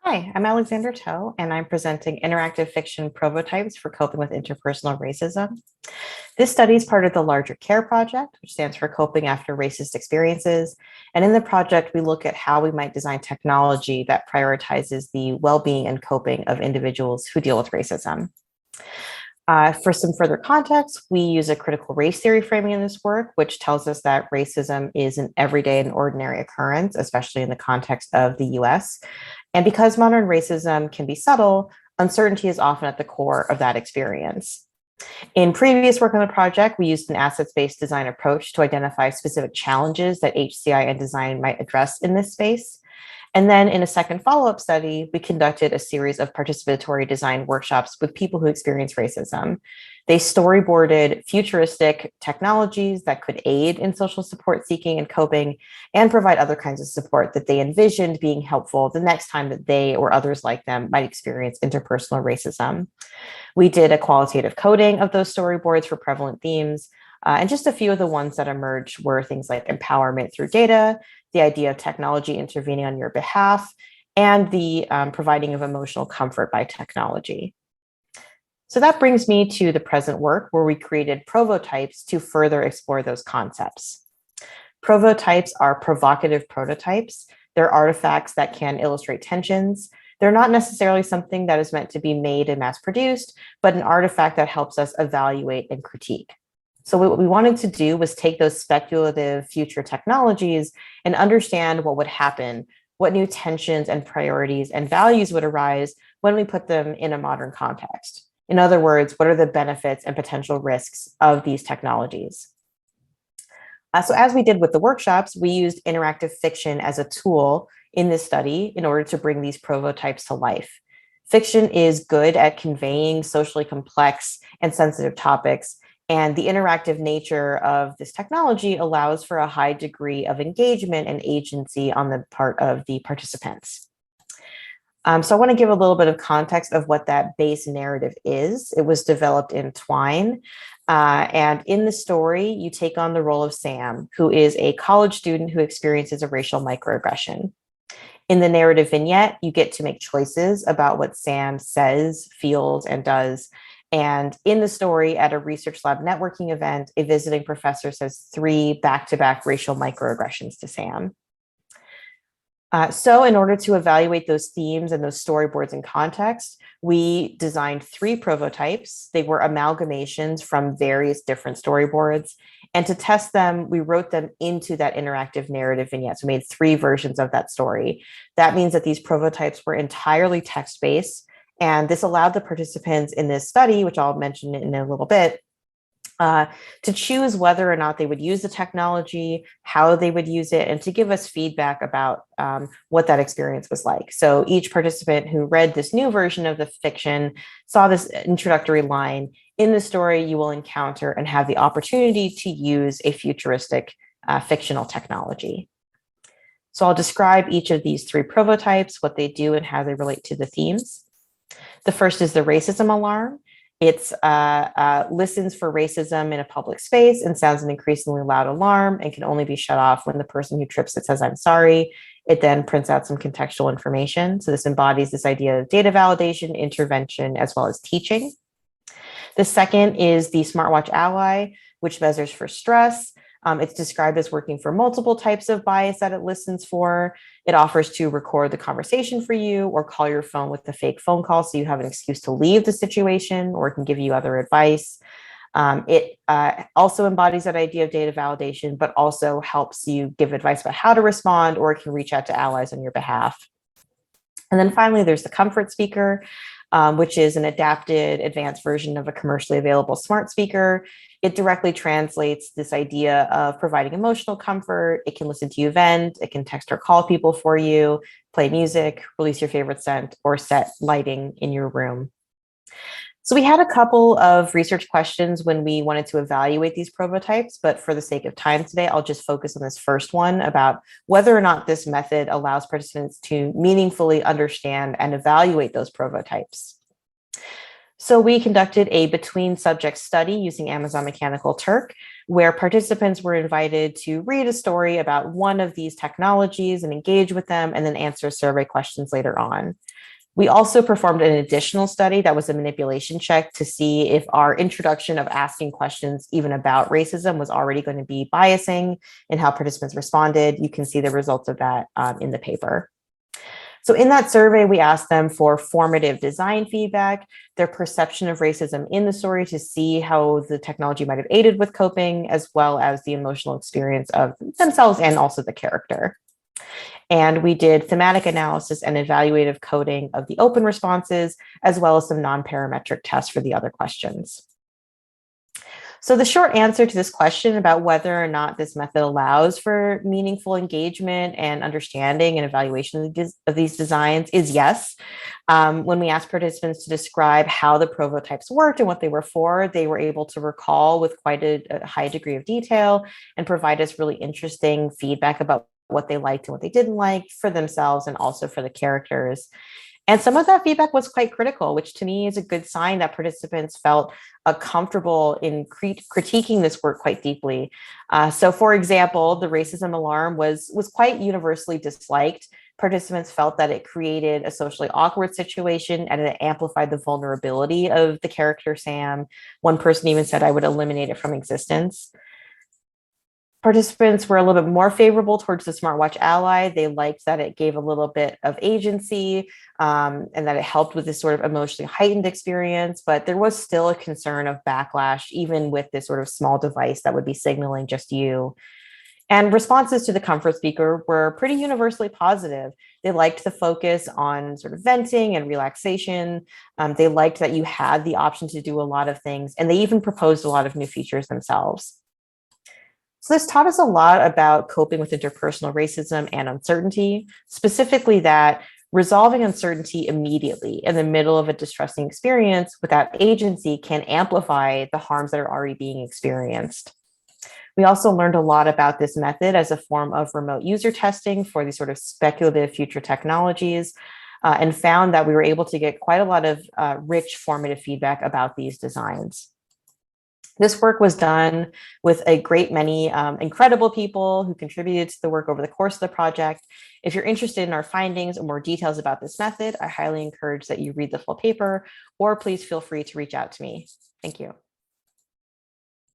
Hi, I'm Alexandra Toe, and I'm presenting interactive fiction prototypes for coping with interpersonal racism. This study is part of the larger CARE project, which stands for Coping After Racist Experiences. And in the project, we look at how we might design technology that prioritizes the well-being and coping of individuals who deal with racism. For some further context, we use a critical race theory framing in this work, which tells us that racism is an everyday and ordinary occurrence, especially in the context of the US. And because modern racism can be subtle, uncertainty is often at the core of that experience. In previous work on the project, we used an assets-based design approach to identify specific challenges that HCI and design might address in this space. And then in a second follow-up study, we conducted a series of participatory design workshops with people who experience racism. They storyboarded futuristic technologies that could aid in social support seeking and coping and provide other kinds of support that they envisioned being helpful the next time that they or others like them might experience interpersonal racism. We did a qualitative coding of those storyboards for prevalent themes. And just a few of the ones that emerged were things like empowerment through data, the idea of technology intervening on your behalf, and the providing of emotional comfort by technology. So that brings me to the present work where we created provotypes to further explore those concepts. Provotypes are provocative prototypes. They're artifacts that can illustrate tensions. They're not necessarily something that is meant to be made and mass produced, but an artifact that helps us evaluate and critique. So what we wanted to do was take those speculative future technologies and understand what would happen, what new tensions and priorities and values would arise when we put them in a modern context. In other words, what are the benefits and potential risks of these technologies? So as we did with the workshops, we used interactive fiction as a tool in this study in order to bring these prototypes to life. Fiction is good at conveying socially complex and sensitive topics, and the interactive nature of this technology allows for a high degree of engagement and agency on the part of the participants. So I want to give a little bit of context of what that base narrative is. It was developed in Twine. And in the story, you take on the role of Sam, who is a college student who experiences a racial microaggression. In the narrative vignette, you get to make choices about what Sam says, feels, and does. And in the story, at a research lab networking event, a visiting professor says 3 back-to-back racial microaggressions to Sam. So in order to evaluate those themes and those storyboards in context, we designed 3 prototypes. They were amalgamations from various different storyboards. And to test them, we wrote them into that interactive narrative vignette. So we made 3 versions of that story. That means that these prototypes were entirely text-based. And this allowed the participants in this study, which I'll mention in a little bit, to choose whether or not they would use the technology, how they would use it, and to give us feedback about what that experience was like. So each participant who read this new version of the fiction saw this introductory line: in the story, you will encounter and have the opportunity to use a futuristic fictional technology. So I'll describe each of these 3 prototypes, what they do and how they relate to the themes. The first is the racism alarm. It listens for racism in a public space and sounds an increasingly loud alarm and can only be shut off when the person who trips it says, "I'm sorry." It then prints out some contextual information. So this embodies this idea of data validation, intervention, as well as teaching. The second is the smartwatch ally, which measures for stress. It's described as working for multiple types of bias that it listens for. It offers to record the conversation for you or call your phone with a fake phone call so you have an excuse to leave the situation, or it can give you other advice. It also embodies that idea of data validation, but also helps you give advice about how to respond, or it can reach out to allies on your behalf. And then finally, there's the comfort speaker, which is an adapted advanced version of a commercially available smart speaker. It directly translates this idea of providing emotional comfort. It can listen to you vent, it can text or call people for you, play music, release your favorite scent, or set lighting in your room. So we had a couple of research questions when we wanted to evaluate these prototypes, but for the sake of time today, I'll just focus on this first one about whether or not this method allows participants to meaningfully understand and evaluate those prototypes. So we conducted a between subject study using Amazon Mechanical Turk. where participants were invited to read a story about one of these technologies and engage with them, and then answer survey questions later on. We also performed an additional study that was a manipulation check to see if our introduction of asking questions even about racism was already going to be biasing in how participants responded. You can see the results of that in the paper. So in that survey, we asked them for formative design feedback, their perception of racism in the story to see how the technology might have aided with coping, as well as the emotional experience of themselves and also the character. And we did thematic analysis and evaluative coding of the open responses, as well as some non-parametric tests for the other questions. So the short answer to this question about whether or not this method allows for meaningful engagement and understanding and evaluation of these designs is yes. When we asked participants to describe how the prototypes worked and what they were for, they were able to recall with quite a high degree of detail and provide us really interesting feedback about what they liked and what they didn't like for themselves and also for the characters. And some of that feedback was quite critical, which to me is a good sign that participants felt comfortable in critiquing this work quite deeply. So for example, the racism alarm was quite universally disliked. Participants felt that it created a socially awkward situation and it amplified the vulnerability of the character Sam. One person even said, "I would eliminate it from existence." Participants were a little bit more favorable towards the smartwatch ally. They liked that it gave a little bit of agency and that it helped with this sort of emotionally heightened experience, but there was still a concern of backlash, even with this sort of small device that would be signaling just you. And responses to the comfort speaker were pretty universally positive. They liked the focus on sort of venting and relaxation. They liked that you had the option to do a lot of things, and they even proposed a lot of new features themselves. So this taught us a lot about coping with interpersonal racism and uncertainty, specifically that resolving uncertainty immediately in the middle of a distressing experience without agency can amplify the harms that are already being experienced. We also learned a lot about this method as a form of remote user testing for these sort of speculative future technologies, and found that we were able to get quite a lot of rich formative feedback about these designs. This work was done with a great many incredible people who contributed to the work over the course of the project. If you're interested in our findings or more details about this method, I highly encourage that you read the full paper, or please feel free to reach out to me. Thank you.